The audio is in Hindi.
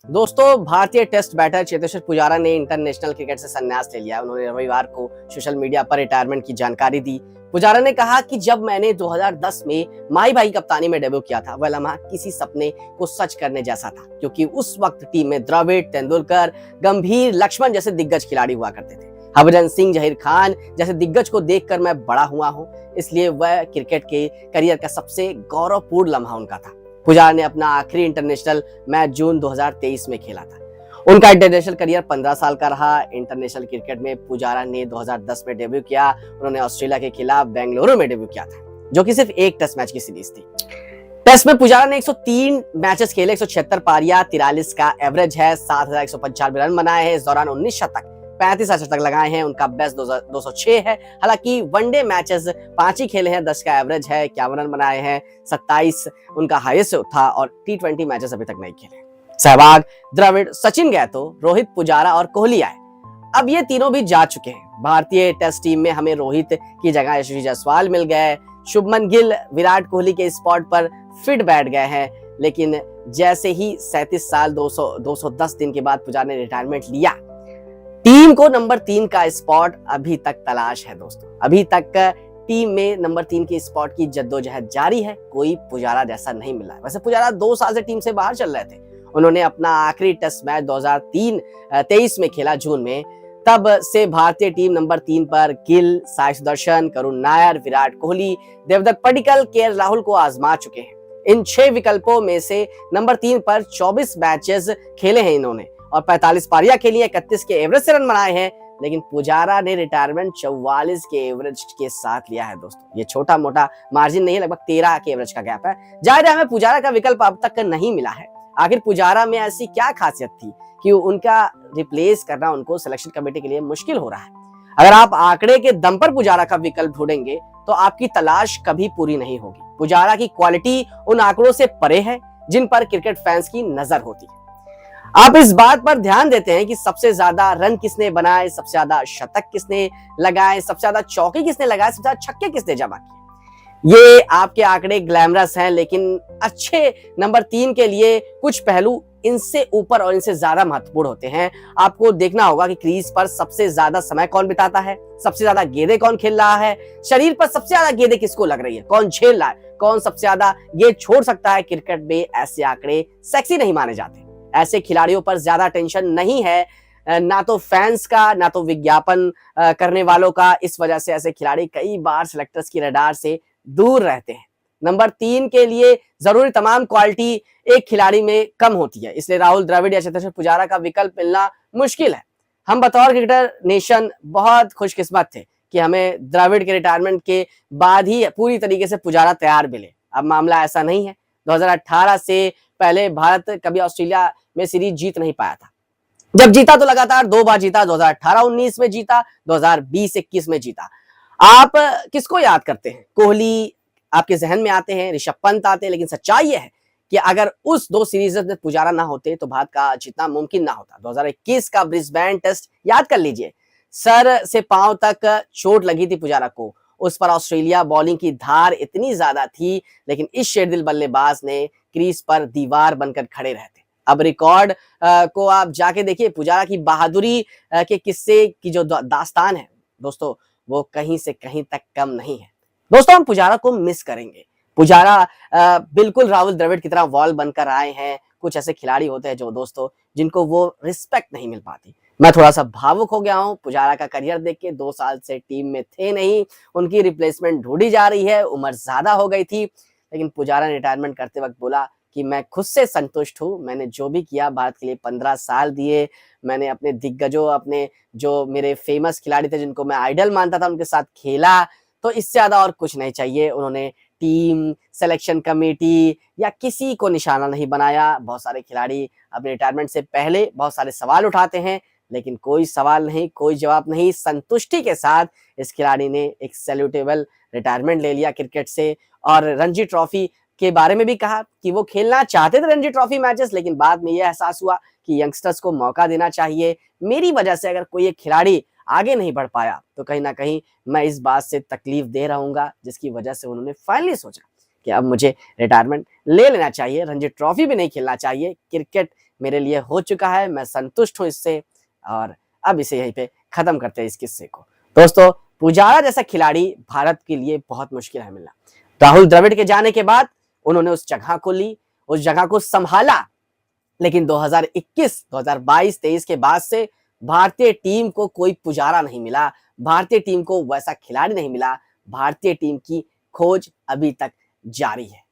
दोस्तों, भारतीय टेस्ट बैटर चेतेश्वर पुजारा ने इंटरनेशनल क्रिकेट से संन्यास ले लिया। उन्होंने रविवार को सोशल मीडिया पर रिटायरमेंट की जानकारी दी। पुजारा ने कहा कि जब मैंने 2010 में माई भाई कप्तानी में डेब्यू किया था, वह लम्हा किसी सपने को सच करने जैसा था, क्योंकि उस वक्त टीम में द्रविड़, तेंदुलकर, गंभीर, लक्ष्मण जैसे दिग्गज खिलाड़ी हुआ करते थे। हरभजन सिंह, जहीर खान जैसे दिग्गज को देखकर मैं बड़ा हुआ हूँ, इसलिए वह क्रिकेट के करियर का सबसे गौरवपूर्ण लम्हा उनका था। पुजारा ने अपना आखिरी इंटरनेशनल मैच जून 2023 में खेला था। उनका इंटरनेशनल करियर 15 साल का रहा। इंटरनेशनल क्रिकेट में पुजारा ने 2010 में डेब्यू किया। उन्होंने ऑस्ट्रेलिया के खिलाफ बेंगलुरु में डेब्यू किया था, जो कि सिर्फ एक टेस्ट मैच की सीरीज थी। टेस्ट में पुजारा ने 103 मैचेस खेले, 176 पारियां, 43 का एवरेज है, 7,195 रन बनाए हैं। इस दौरान 19 शतक, 35 शतक लगाए हैं। उनका बेस्ट 206 है। हालांकि वनडे मैचेस 5 ही खेले हैं, 10 का एवरेज है, 51 रन बनाए हैं, 27 उनका हाईएस्ट था और T20 मैचेस अभी तक नहीं खेले। सहवाग, द्रविड़, सचिन गए तो रोहित, पुजारा और कोहली आए। अब ये तीनों भी जा चुके हैं। भारतीय टेस्ट टीम में हमें रोहित की जगह यशस्वी जायसवाल मिल गए। शुभमन गिल विराट कोहली के स्पॉट पर फिट बैठ गए हैं। लेकिन जैसे ही 37 साल 210 दिन के बाद पुजारा ने रिटायरमेंट लिया, टीम को नंबर 3 का स्पॉट अभी तक तलाश है। दोस्तों, अभी तक टीम में नंबर 3 के स्पॉट की जद्दोजहद जारी है। कोई पुजारा जैसा नहीं मिला है। वैसे पुजारा 2 साल से टीम से बाहर चल रहे थे। उन्होंने अपना आखिरी टेस्ट मैच 2023 में खेला, जून में। तब से भारतीय टीम नंबर 3 पर गिल, साई सुदर्शन, करुण नायर, विराट कोहली, देवदत्त पडिक्कल, KL राहुल को आजमा चुके हैं। इन 6 विकल्पों में से नंबर 3 पर 24 मैचेस खेले हैं इन्होंने और 45 पारियां खेली हैं, 31 के एवरेज से रन बनाए हैं। लेकिन पुजारा ने रिटायरमेंट 44 के एवरेज के साथ लिया है। दोस्तों, ये छोटा मोटा मार्जिन नहीं है, लगभग 13 के एवरेज का गैप है। जाहिर है हमें पुजारा का विकल्प अब तक नहीं मिला है। आखिर पुजारा में ऐसी क्या खासियत थी कि उनका रिप्लेस करना उनको सिलेक्शन कमेटी के लिए मुश्किल हो रहा है। अगर आप आंकड़े के दम पर पुजारा का विकल्प ढूंढेंगे तो आपकी तलाश कभी पूरी नहीं होगी। पुजारा की क्वालिटी उन आंकड़ों से परे है जिन पर क्रिकेट फैंस की नजर होती है। आप इस बात पर ध्यान देते हैं कि सबसे ज्यादा रन किसने बनाए, सबसे ज्यादा शतक किसने लगाए, सबसे ज्यादा चौके किसने लगाए, सबसे ज्यादा छक्के किसने जमा किए। ये आपके आंकड़े ग्लैमरस हैं, लेकिन अच्छे नंबर 3 के लिए कुछ पहलू इनसे ऊपर और इनसे ज्यादा महत्वपूर्ण होते हैं। आपको देखना होगा कि क्रीज पर सबसे ज्यादा समय कौन बिताता है, सबसे ज्यादा गेंदें कौन खेल रहा है, शरीर पर सबसे ज्यादा गेंदें किसको लग रही है, कौन झेल रहा है, कौन सबसे ज्यादा गेंद छोड़ सकता है। क्रिकेट में ऐसे आंकड़े सेक्सी नहीं माने जाते। ऐसे खिलाड़ियों पर ज्यादा टेंशन नहीं है, ना तो फैंस का, ना तो विज्ञापन करने वालों का। इस वजह से ऐसे खिलाड़ी कई बार सिलेक्टर्स की रडार से दूर रहते हैं। नंबर 3 के लिए जरूरी तमाम क्वालिटी एक खिलाड़ी में कम होती है, इसलिए राहुल द्रविड़ या चेतेश्वर पुजारा का विकल्प मिलना मुश्किल है। हम बतौर क्रिकेटर नेशन बहुत खुशकिस्मत थे कि हमें द्रविड़ के रिटायरमेंट के बाद ही पूरी तरीके से पुजारा तैयार मिले। अब मामला ऐसा नहीं है। 2018 से पहले भारत कभी ऑस्ट्रेलिया में सीरीज जीत नहीं पाया था। जब जीता तो लगातार 2 बार जीता, 2018-19 में जीता, 2020-21 में जीता। आप किसको याद करते हैं? कोहली आपके जहन में आते हैं, ऋषभ पंत आते हैं, लेकिन सच्चाई यह है कि अगर उस 2 सीरीज में पुजारा ना होते तो भारत का जीतना मुमकिन ना होता। 2021 का ब्रिस्बेन टेस्ट याद कर लीजिए। सर से पांव तक चोट लगी थी पुजारा को। उस पर ऑस्ट्रेलिया बॉलिंग की धार इतनी ज्यादा थी, लेकिन इस शेरदिल बल्लेबाज ने क्रीज पर दीवार बनकर खड़े रहते। अब रिकॉर्ड को आप जाके देखिए, पुजारा की बहादुरी के किस्से की जो दास्तान है दोस्तों, वो कहीं से कहीं तक कम नहीं है। दोस्तों, हम पुजारा को मिस करेंगे। पुजारा बिल्कुल राहुल द्रविड़ की तरह वॉल बनकर आए हैं। कुछ ऐसे खिलाड़ी होते हैं जो दोस्तों जिनको वो रिस्पेक्ट नहीं मिल पाती। मैं थोड़ा सा भावुक हो गया हूं पुजारा का करियर देख के। 2 साल से टीम में थे नहीं, उनकी रिप्लेसमेंट ढूंढी जा रही है। उम्र ज्यादा हो गई थी, लेकिन पुजारा ने रिटायरमेंट करते वक्त बोला कि मैं खुद से संतुष्ट हूं। मैंने जो भी किया, भारत के लिए 15 साल दिए, मैंने अपने दिग्गजों, अपने जो मेरे फेमस खिलाड़ी थे जिनको मैं आइडल मानता था, उनके साथ खेला, तो इससे ज्यादा और कुछ नहीं चाहिए। उन्होंने टीम, सिलेक्शन कमेटी या किसी को निशाना नहीं बनाया। बहुत सारे खिलाड़ी अपने रिटायरमेंट से पहले बहुत सारे सवाल उठाते हैं, लेकिन कोई सवाल नहीं, कोई जवाब नहीं। संतुष्टि के साथ इस खिलाड़ी ने एक सैल्यूटेबल रिटायरमेंट ले लिया क्रिकेट से। और रणजी ट्रॉफी के बारे में भी कहा कि वो खेलना चाहते थे रणजी ट्रॉफी मैचेस, लेकिन बाद में यह एहसास हुआ कि यंगस्टर्स को मौका देना चाहिए। मेरी वजह से अगर कोई एक खिलाड़ी आगे नहीं बढ़ पाया तो कहीं ना कहीं मैं इस बात से तकलीफ दे रहूंगा, जिसकी वजह से उन्होंने फाइनली सोचा कि अब मुझे रिटायरमेंट ले लेना चाहिए। रणजी ट्रॉफी भी नहीं खेलना चाहिए, क्रिकेट मेरे लिए हो चुका है, मैं संतुष्ट हूं इससे और अब इसे यहीं पे खत्म करते हैं इस किस्से को। दोस्तों, पुजारा जैसा खिलाड़ी भारत के लिए बहुत मुश्किल है मिलना। राहुल द्रविड़ के जाने के बाद उन्होंने उस जगह को ली, उस जगह को संभाला, लेकिन 2021, 2022, 23 के बाद से भारतीय टीम को कोई पुजारा नहीं मिला, भारतीय टीम को वैसा खिलाड़ी नहीं मिला, भारतीय टीम की खोज अभी तक जारी है।